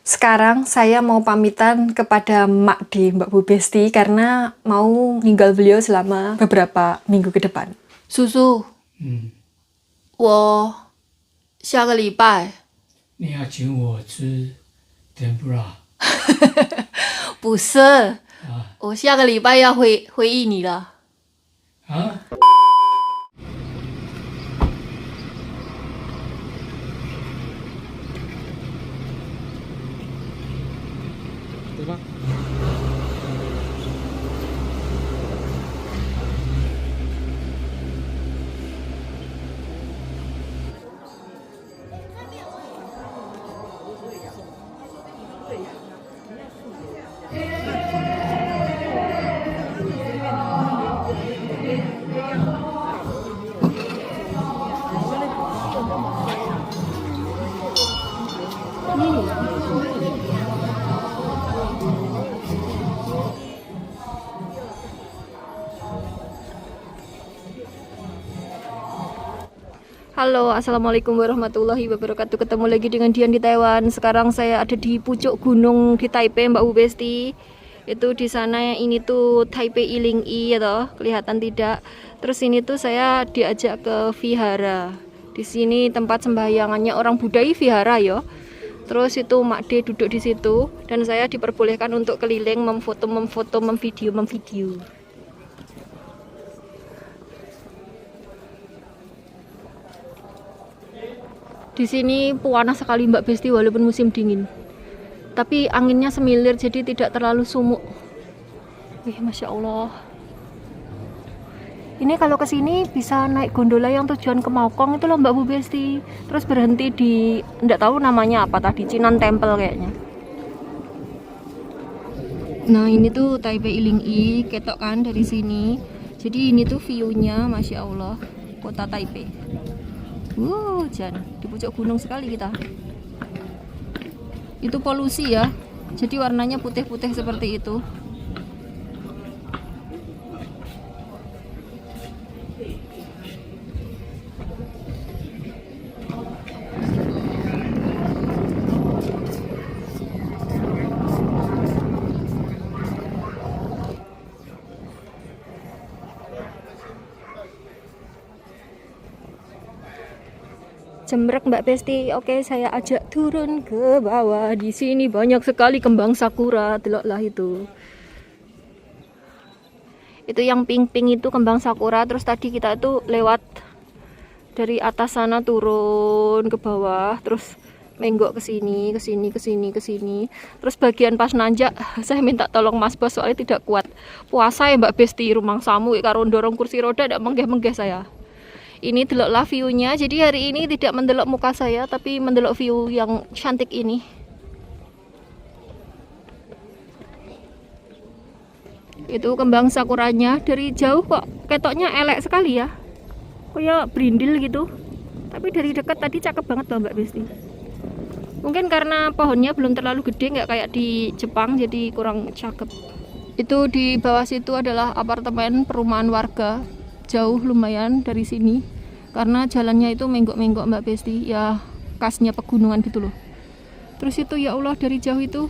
Sekarang saya mau pamitan kepada Mak D, Mbak Bu Besti, karena mau ninggal beliau selama beberapa minggu ke depan. 叔叔，我下个礼拜你要请我吃天妇罗不是，我下个礼拜要回印尼了。啊？对吧？ Halo, assalamualaikum warahmatullahi wabarakatuh. Ketemu lagi dengan Dian di Taiwan. Sekarang saya ada di pucuk gunung di Taipei, Mbak Bu Besti. Itu di sana ini tuh Taipei Iling I ya toh, kelihatan tidak. Terus ini tuh saya diajak ke vihara. Di sini tempat sembahyangannya orang Buddha vihara ya. Terus itu Mak D duduk di situ dan saya diperbolehkan untuk keliling memfoto, memvideo. Di sini panas sekali Mbak Besti walaupun musim dingin. Tapi anginnya semilir jadi tidak terlalu sumuk. Masya Allah. Ini kalau ke sini bisa naik gondola yang tujuan ke Maokong itu loh Mbak Bu Besti. Terus berhenti di, enggak tahu namanya apa tadi, Chinan Temple kayaknya. Nah ini tuh Taipei Iling I, ketok kan dari sini. Jadi ini tuh view-nya, Masya Allah, kota Taipei. Jan, di pucuk gunung sekali kita. Itu polusi ya, jadi warnanya putih-putih seperti itu. Jembrek Mbak Besti. Oke, saya ajak turun ke bawah. Di sini banyak sekali kembang sakura, deloklah itu. Itu yang pink-pink itu kembang sakura. Terus tadi kita itu lewat dari atas sana turun ke bawah, terus menggok ke sini. Terus bagian pas nanjak saya minta tolong Mas Bos soalnya tidak kuat. Puasa ya Mbak Besti, rumang samu karo dorong kursi roda ndak menggeh-menggeh saya. Ini deloklah view-nya. Jadi hari ini tidak mendelok muka saya, tapi mendelok view yang cantik ini. Itu kembang sakuranya dari jauh kok ketoknya elek sekali ya. Kayak berindil gitu. Tapi dari dekat tadi cakep banget loh Mbak Besti. Mungkin karena pohonnya belum terlalu gede, nggak kayak di Jepang, jadi kurang cakep. Itu di bawah situ adalah apartemen perumahan warga. Jauh lumayan dari sini karena jalannya itu menggok-menggok Mbak Besti ya, khasnya pegunungan gitu loh. Terus itu ya Allah dari jauh itu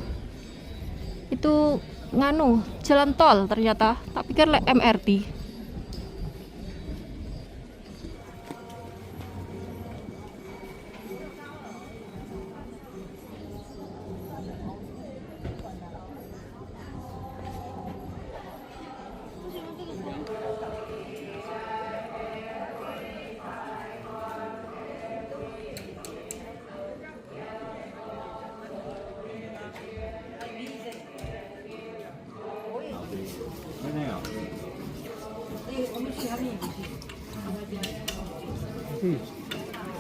nganu jalan tol ternyata, tak pikir MRT.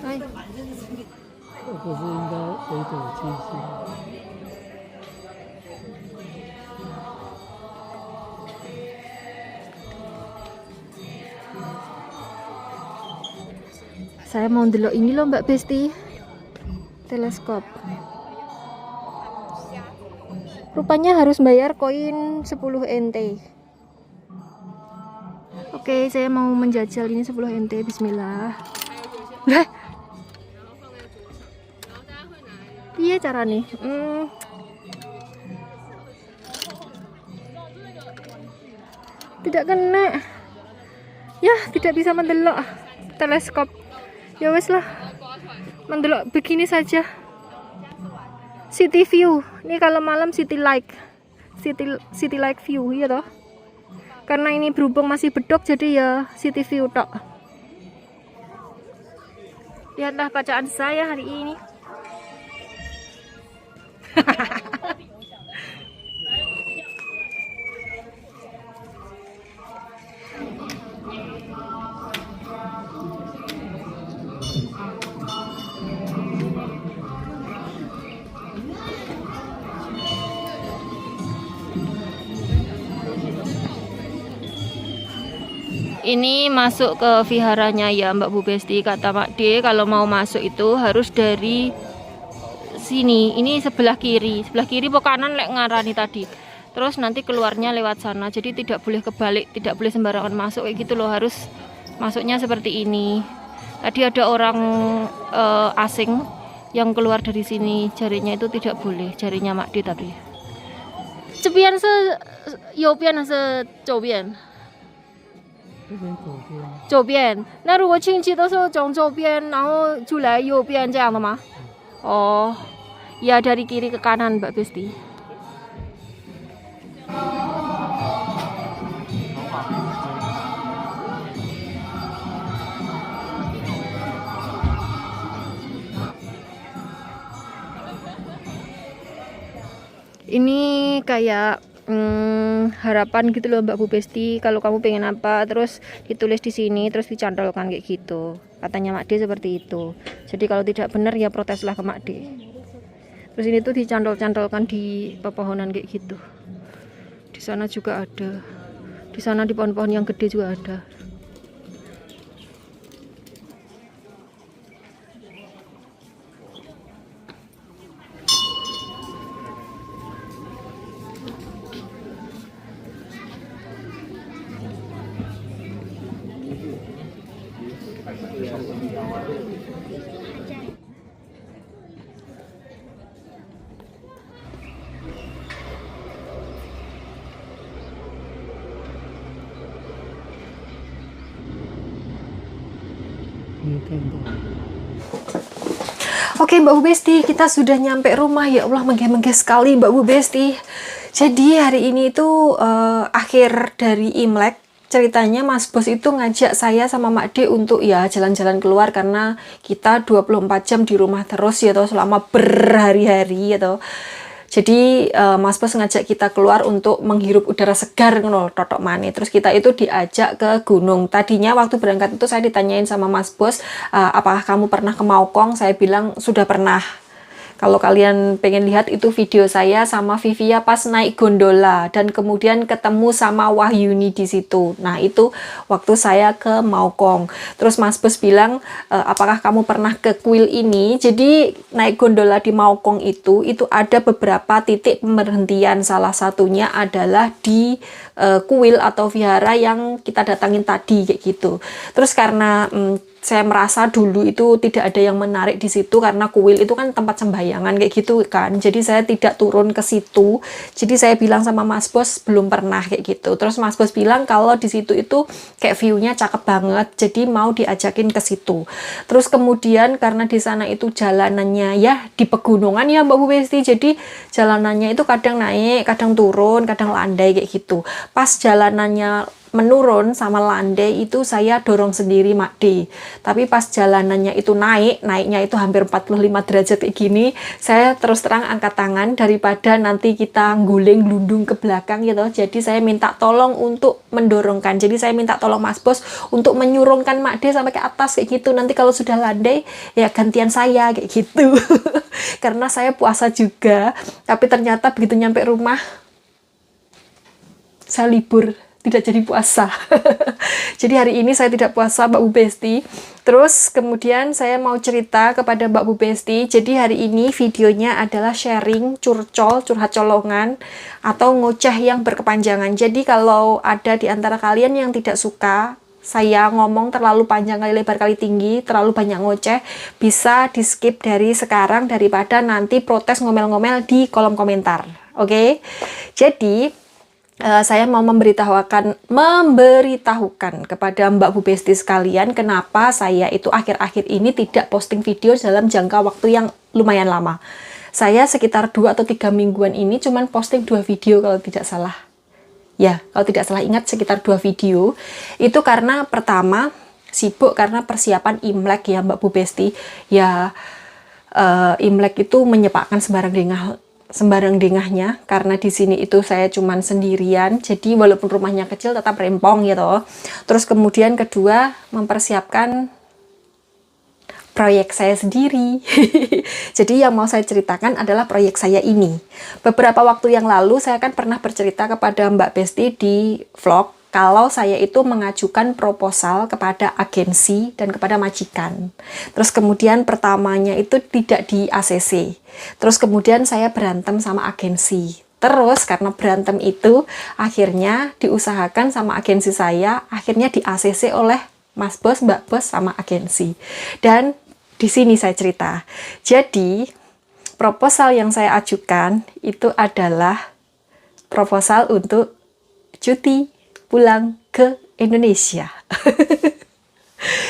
Hai. 这不是应该围着我进去？ Saya mau ndelok ini loh Mbak Besti, teleskop. Rupanya harus bayar koin 10 NT. Oke, saya mau menjajal ini 10 NT. Bismillah. Lah. Iya piye carane? Tidak kena. Ya, tidak bisa mendelok teleskop. Ya wes lah. Mendelok begini saja. City view. Ini kalau malam city light. City light view ya toh. Karena ini berhubung masih bedok jadi ya city view tok. Lihatlah bacaan saya hari ini. Ini masuk ke viharanya ya Mbak Bu Besti. Kata Mak D kalau mau masuk itu harus dari sini. Ini sebelah kiri apa kanan lek ngarani tadi. Terus nanti keluarnya lewat sana. Jadi tidak boleh kebalik, tidak boleh sembarangan masuk kayak gitu loh. Harus masuknya seperti ini. Tadi ada orang asing yang keluar dari sini. Jarinya itu tidak boleh. Jarinya Mak D tadi. Cepian se yobian se jobian. 这边左边，左边，那如果亲戚都是从左边，然后就来右边这样的吗？哦，ya dari kiri ke kanan Mbak Besti. Ini kayak harapan gitu loh Mbak Bu Besti, kalau kamu pengen apa terus ditulis di sini terus dicantolkan kayak gitu, katanya Mak D seperti itu. Jadi kalau tidak benar ya proteslah ke Mak D. Terus ini tuh dicantol-cantolkan di pepohonan kayak gitu. Di sana juga ada, di sana di pohon-pohon yang gede juga ada. Oke Mbak Bu Besti, kita sudah nyampe rumah. Ya Allah, menggeh-menggeh sekali Mbak Bu Besti. Jadi hari ini itu akhir dari Imlek. Ceritanya Mas Bos itu ngajak saya sama Mak D untuk ya jalan-jalan keluar karena kita 24 jam di rumah terus ya toh, selama berhari-hari ya toh. Jadi Mas Bos ngajak kita keluar untuk menghirup udara segar ngono totok mane. Terus kita itu diajak ke gunung. Tadinya waktu berangkat itu saya ditanyain sama Mas Bos, apakah kamu pernah ke Maokong? Saya bilang sudah pernah. Kalau kalian pengen lihat itu video saya sama Vivia pas naik gondola dan kemudian ketemu sama Wahyuni di situ. Nah, itu waktu saya ke Maokong. Terus Mas Bos bilang, apakah kamu pernah ke kuil ini? Jadi naik gondola di Maokong itu ada beberapa titik pemberhentian. Salah satunya adalah di kuil atau vihara yang kita datangin tadi kayak gitu. Terus karena saya merasa dulu itu tidak ada yang menarik di situ karena kuil itu kan tempat sembayangan kayak gitu kan. Jadi saya tidak turun ke situ. Jadi saya bilang sama Mas Bos belum pernah kayak gitu. Terus Mas Bos bilang kalau di situ itu kayak view-nya cakep banget. Jadi mau diajakin ke situ. Terus kemudian karena di sana itu jalanannya ya di pegunungan ya Mbak Bu Besti. Jadi jalanannya itu kadang naik, kadang turun, kadang landai kayak gitu. Pas jalanannya menurun sama landai itu saya dorong sendiri Mak D. Tapi pas jalanannya itu naiknya itu hampir 45 derajat kayak gini, saya terus terang angkat tangan daripada nanti kita guling glundung ke belakang gitu. Jadi saya minta tolong untuk mendorongkan. Jadi saya minta tolong Mas Bos untuk menyurungkan Mak D sampai ke atas kayak gitu. Nanti kalau sudah landai ya gantian saya kayak gitu. Karena saya puasa juga, tapi ternyata begitu nyampe rumah saya libur, tidak jadi puasa. Jadi hari ini saya tidak puasa Mbak Bu Besti. Terus kemudian saya mau cerita kepada Mbak Bu Besti. Jadi hari ini videonya adalah sharing curcol, curhat colongan atau ngoceh yang berkepanjangan. Jadi kalau ada di antara kalian yang tidak suka saya ngomong terlalu panjang kali lebar kali tinggi, terlalu banyak ngoceh, bisa di skip dari sekarang daripada nanti protes ngomel-ngomel di kolom komentar. Oke? Jadi saya mau memberitahukan kepada Mbak Bu Besti sekalian kenapa saya itu akhir-akhir ini tidak posting video dalam jangka waktu yang lumayan lama. Saya sekitar 2 atau 3 mingguan ini cuman posting 2 video kalau tidak salah. Ya, kalau tidak salah ingat sekitar 2 video. Itu karena pertama sibuk karena persiapan Imlek ya Mbak Bu Besti. Ya, Imlek itu menyepakkan sembarang dengahnya karena di sini itu saya cuman sendirian. Jadi walaupun rumahnya kecil tetap rempong gitu. Terus kemudian kedua mempersiapkan proyek saya sendiri. Jadi yang mau saya ceritakan adalah proyek saya ini. Beberapa waktu yang lalu saya kan pernah bercerita kepada Mbak Besti di vlog kalau saya itu mengajukan proposal kepada agensi dan kepada majikan. Terus kemudian pertamanya itu tidak di ACC. Terus kemudian saya berantem sama agensi. Terus karena berantem itu akhirnya diusahakan sama agensi saya, akhirnya di ACC oleh Mas Bos, Mbak Bos sama agensi. Dan di sini saya cerita. Jadi, proposal yang saya ajukan itu adalah proposal untuk cuti pulang ke Indonesia.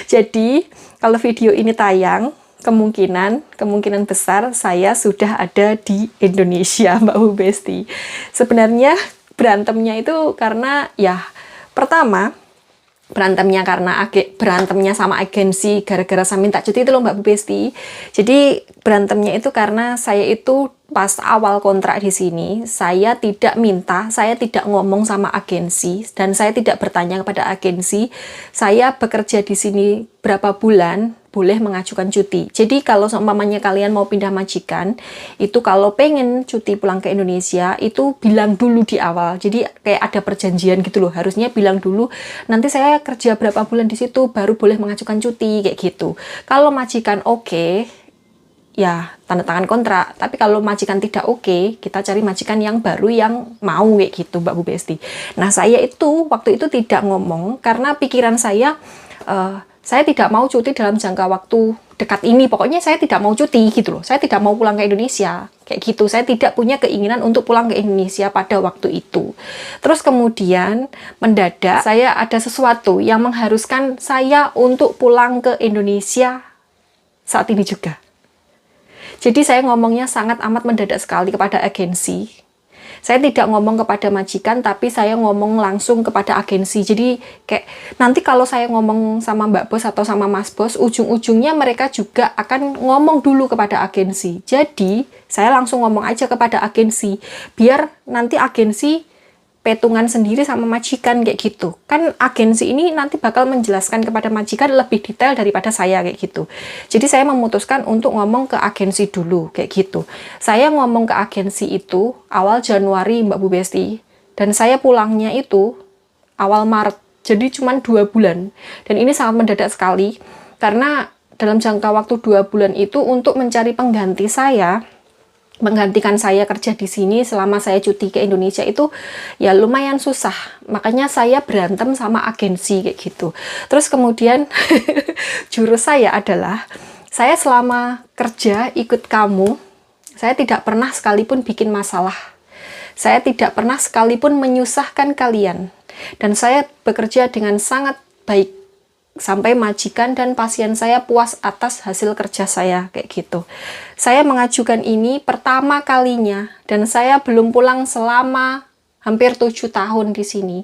Jadi, kalau video ini tayang, kemungkinan besar saya sudah ada di Indonesia, Mbak Bu Besti. Sebenarnya berantemnya itu karena ya pertama berantemnya sama agensi gara-gara saya minta cuti itu loh Mbak Bu Besti. Jadi berantemnya itu karena saya itu pas awal kontrak di sini saya tidak ngomong sama agensi dan saya tidak bertanya kepada agensi saya bekerja di sini berapa bulan boleh mengajukan cuti. Jadi kalau seumpamanya kalian mau pindah majikan itu kalau pengen cuti pulang ke Indonesia itu bilang dulu di awal. Jadi kayak ada perjanjian gitu loh, harusnya bilang dulu nanti saya kerja berapa bulan di situ baru boleh mengajukan cuti kayak gitu. Kalau majikan oke, ya tanda tangan kontrak. Tapi kalau majikan tidak oke, kita cari majikan yang baru yang mau kayak gitu Mbak Bu Besti. Nah saya itu waktu itu tidak ngomong karena pikiran saya tidak mau cuti dalam jangka waktu dekat ini. Pokoknya saya tidak mau cuti gitu loh. Saya tidak mau pulang ke Indonesia. Kayak gitu. Saya tidak punya keinginan untuk pulang ke Indonesia pada waktu itu. Terus kemudian mendadak saya ada sesuatu yang mengharuskan saya untuk pulang ke Indonesia saat ini juga. Jadi saya ngomongnya sangat amat mendadak sekali kepada agensi. Saya tidak ngomong kepada majikan, tapi saya ngomong langsung kepada agensi. Jadi kayak nanti kalau saya ngomong sama Mbak Bos atau sama Mas Bos, ujung-ujungnya mereka juga akan ngomong dulu kepada agensi. Jadi saya langsung ngomong aja kepada agensi, biar nanti agensi petungan sendiri sama majikan kayak gitu. Kan agensi ini nanti bakal menjelaskan kepada majikan lebih detail daripada saya kayak gitu. Jadi saya memutuskan untuk ngomong ke agensi dulu kayak gitu. Saya ngomong ke agensi itu awal Januari Mbak Bu Besti. Dan saya pulangnya itu awal Maret. Jadi cuma 2 bulan. Dan ini sangat mendadak sekali karena dalam jangka waktu 2 bulan itu untuk mencari pengganti saya, menggantikan saya kerja di sini selama saya cuti ke Indonesia itu ya lumayan susah. Makanya saya berantem sama agensi kayak gitu. Terus kemudian jurus saya adalah saya selama kerja ikut kamu, saya tidak pernah sekalipun bikin masalah. Saya tidak pernah sekalipun menyusahkan kalian. Dan saya bekerja dengan sangat baik. Sampai majikan dan pasien saya puas atas hasil kerja saya kayak gitu. Saya mengajukan ini pertama kalinya dan saya belum pulang selama hampir 7 tahun di sini.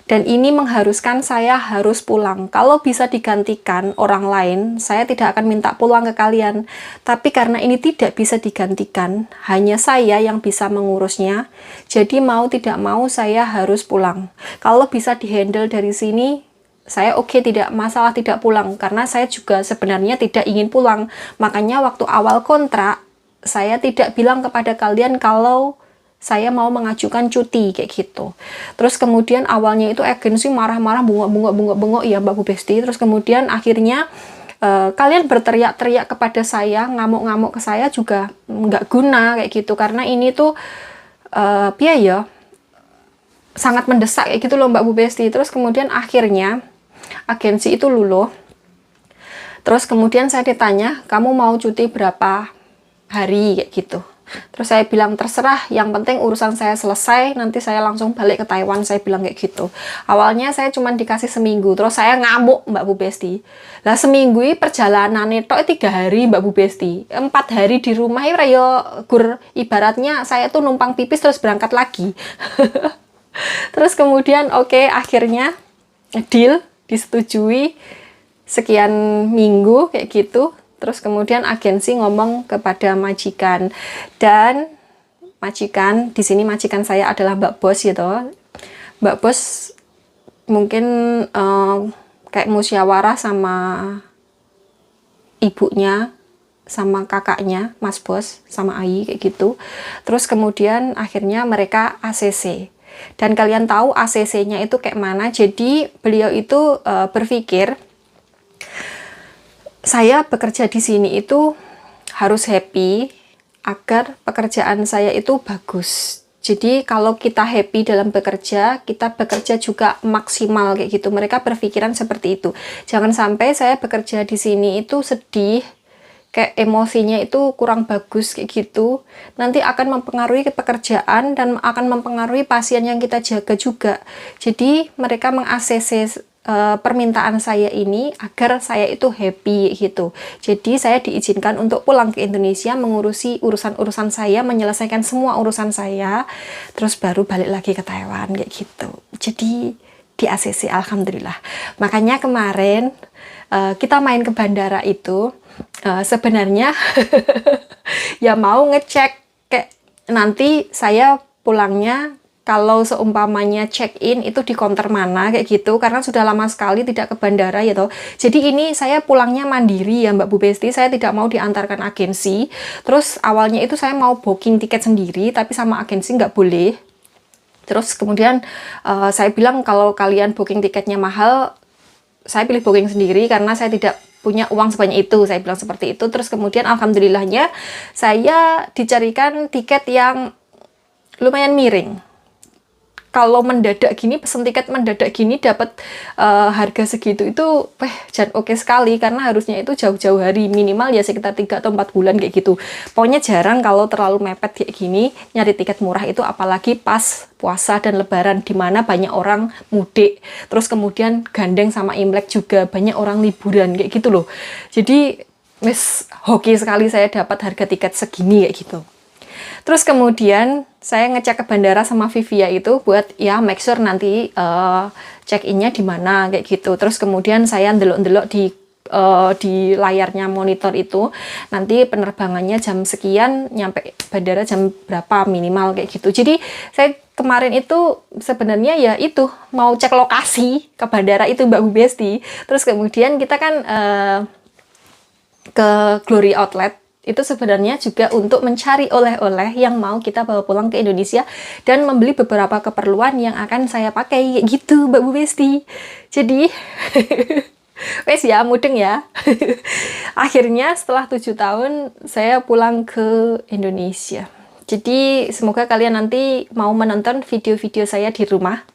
Dan ini mengharuskan saya harus pulang. Kalau bisa digantikan orang lain, saya tidak akan minta pulang ke kalian. Tapi karena ini tidak bisa digantikan, hanya saya yang bisa mengurusnya. Jadi mau tidak mau saya harus pulang. Kalau bisa dihandle dari sini, saya oke, tidak masalah tidak pulang karena saya juga sebenarnya tidak ingin pulang. Makanya waktu awal kontrak saya tidak bilang kepada kalian kalau saya mau mengajukan cuti kayak gitu. Terus kemudian awalnya itu agensi marah-marah, bengok ya Mbak Bu Besti. Terus kemudian akhirnya kalian berteriak-teriak kepada saya, ngamuk-ngamuk ke saya juga nggak guna kayak gitu karena ini tuh biaya sangat mendesak kayak gitu loh Mbak Bu Besti. Terus kemudian akhirnya agensi itu luluh. Terus kemudian saya ditanya, kamu mau cuti berapa hari kayak gitu. Terus saya bilang terserah, yang penting urusan saya selesai, nanti saya langsung balik ke Taiwan, saya bilang kayak gitu. Awalnya saya cuma dikasih seminggu, terus saya ngamuk Mbak Bu Besti. Lah seminggu ini perjalanan itu 3 hari Mbak Bu Besti, 4 hari di rumah ini yo gur, ibaratnya saya tuh numpang pipis terus berangkat lagi. Terus kemudian oke, akhirnya deal, disetujui sekian minggu kayak gitu. Terus kemudian agensi ngomong kepada majikan, dan majikan di sini majikan saya adalah Mbak Bos gitu. Mbak Bos mungkin kayak musyawarah sama ibunya, sama kakaknya, Mas Bos, sama Ayi kayak gitu. Terus kemudian akhirnya mereka ACC. Dan kalian tahu ACC-nya itu kayak mana? Jadi beliau itu berpikir saya bekerja di sini itu harus happy agar pekerjaan saya itu bagus. Jadi kalau kita happy dalam bekerja, kita bekerja juga maksimal kayak gitu. Mereka berpikiran seperti itu. Jangan sampai saya bekerja di sini itu sedih, kayak emosinya itu kurang bagus kayak gitu. Nanti akan mempengaruhi ke pekerjaan dan akan mempengaruhi pasien yang kita jaga juga. Jadi mereka meng-ACC permintaan saya ini agar saya itu happy gitu. Jadi saya diizinkan untuk pulang ke Indonesia mengurusi urusan-urusan saya, menyelesaikan semua urusan saya, terus baru balik lagi ke Taiwan kayak gitu. Jadi di ACC alhamdulillah. Makanya kemarin kita main ke bandara itu sebenarnya ya mau ngecek kayak nanti saya pulangnya kalau seumpamanya check-in itu di counter mana kayak gitu, karena sudah lama sekali tidak ke bandara ya toh. Jadi ini saya pulangnya mandiri ya Mbak Bu Besti, saya tidak mau diantarkan agensi. Terus awalnya itu saya mau booking tiket sendiri, tapi sama agensi nggak boleh. Terus kemudian saya bilang kalau kalian booking tiketnya mahal, saya pilih booking sendiri karena saya tidak punya uang sebanyak itu, saya bilang seperti itu. Terus kemudian alhamdulillahnya saya dicarikan tiket yang lumayan miring. Kalau mendadak gini, pesen tiket mendadak gini dapat harga segitu itu jangan oke sekali, karena harusnya itu jauh-jauh hari, minimal ya sekitar 3 atau 4 bulan kayak gitu. Pokoknya jarang kalau terlalu mepet kayak gini nyari tiket murah itu, apalagi pas puasa dan lebaran di mana banyak orang mudik. Terus kemudian gandeng sama Imlek juga banyak orang liburan kayak gitu loh. Jadi wes hoki sekali saya dapat harga tiket segini kayak gitu. Terus kemudian saya ngecek ke bandara sama Vivia itu buat ya make sure nanti check-innya di mana kayak gitu. Terus kemudian saya ndelok-ndelok di layarnya monitor itu nanti penerbangannya jam sekian, nyampe bandara jam berapa minimal kayak gitu. Jadi saya kemarin itu sebenarnya ya itu mau cek lokasi ke bandara itu Mbak Bu Besti. Terus kemudian kita kan ke Glory Outlet itu sebenarnya juga untuk mencari oleh-oleh yang mau kita bawa pulang ke Indonesia dan membeli beberapa keperluan yang akan saya pakai gitu Mbak Bu Besti. Jadi wes ya mudeng ya. Akhirnya setelah 7 tahun saya pulang ke Indonesia. Jadi semoga kalian nanti mau menonton video-video saya di rumah.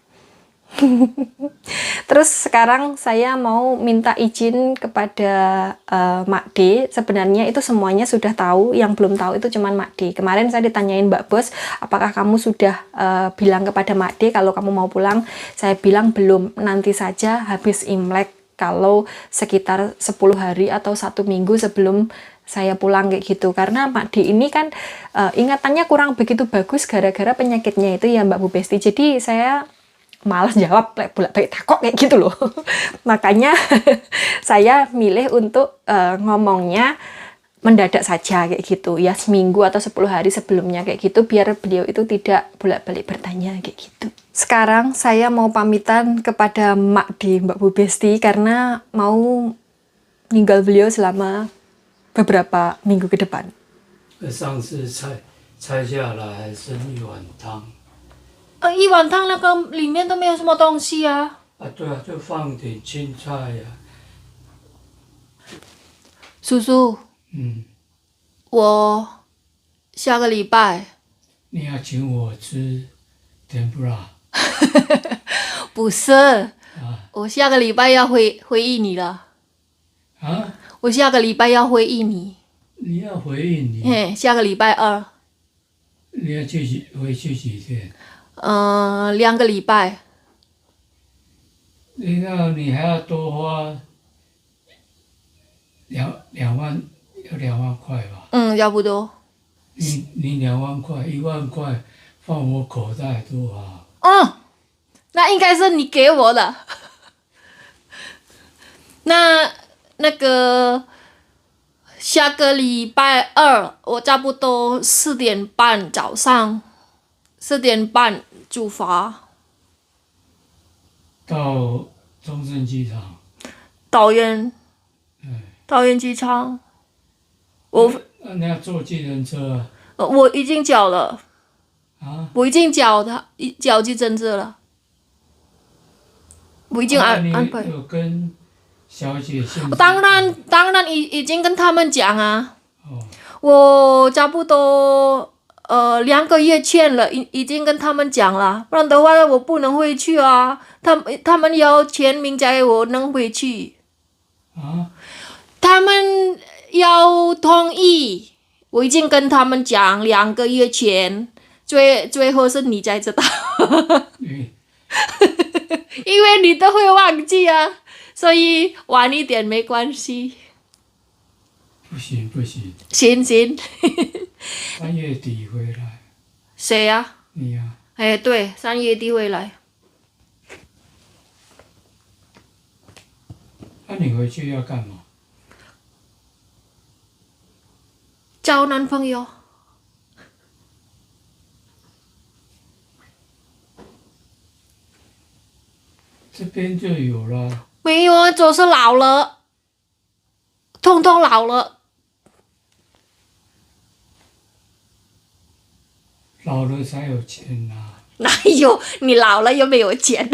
Terus sekarang saya mau minta izin kepada Mak D. Sebenarnya itu semuanya sudah tahu, yang belum tahu itu cuman Mak D. Kemarin saya ditanyain Mbak Bos, apakah kamu sudah bilang kepada Mak D kalau kamu mau pulang? Saya bilang belum, nanti saja habis Imlek, kalau sekitar 10 hari atau 1 minggu sebelum saya pulang kayak gitu. Karena Mak D ini kan ingatannya kurang begitu bagus gara-gara penyakitnya itu ya Mbak Bu Besti. Jadi saya malas jawab bolak-balik takok kayak gitu loh. Makanya saya milih untuk ngomongnya mendadak saja kayak gitu ya, seminggu atau 10 hari sebelumnya kayak gitu, biar beliau itu tidak bolak-balik bertanya kayak gitu. Sekarang saya mau pamitan kepada Mak D Mbak Bu Besti karena mau ninggal beliau selama beberapa minggu ke depan. 上次拆下来剩一碗汤。一碗汤那个里面都没有什么东西啊。对啊，就放点青菜呀。叔叔，我下个礼拜你要请我吃天妇罗？不是，我下个礼拜要回印尼了。啊，我下个礼拜要回印尼。你要回印尼？嘿，下个礼拜2。你要回去几天？ 2个礼拜。你还要多花两万，要2万块吧？差不多。你2万块，1万块放我口袋多好。那应该是你给我的。那个下个礼拜2，我差不多4点半早上4点半出发。到中正机场。桃园机场。那你要坐计程车啊？我已经缴了。我已经缴计程车了。我已经安排。你有跟小姐先？当然已经跟他们讲啊。哦。我差不多2个月前了，已经跟他们讲了，不然的话我不能回去啊。他们要签名才我能回去。他们要同意，我已经跟他们讲2个月前，最后是你才知道。因为你都会忘记啊，所以晚一点没关系。不行。行。3月底回来。谁啊？你啊。对，3月底回来。那你回去要干嘛？交男朋友。这边就有了。没有啊，就是老了，通通老了。老了才有钱拿。哪有？你老了又没有钱？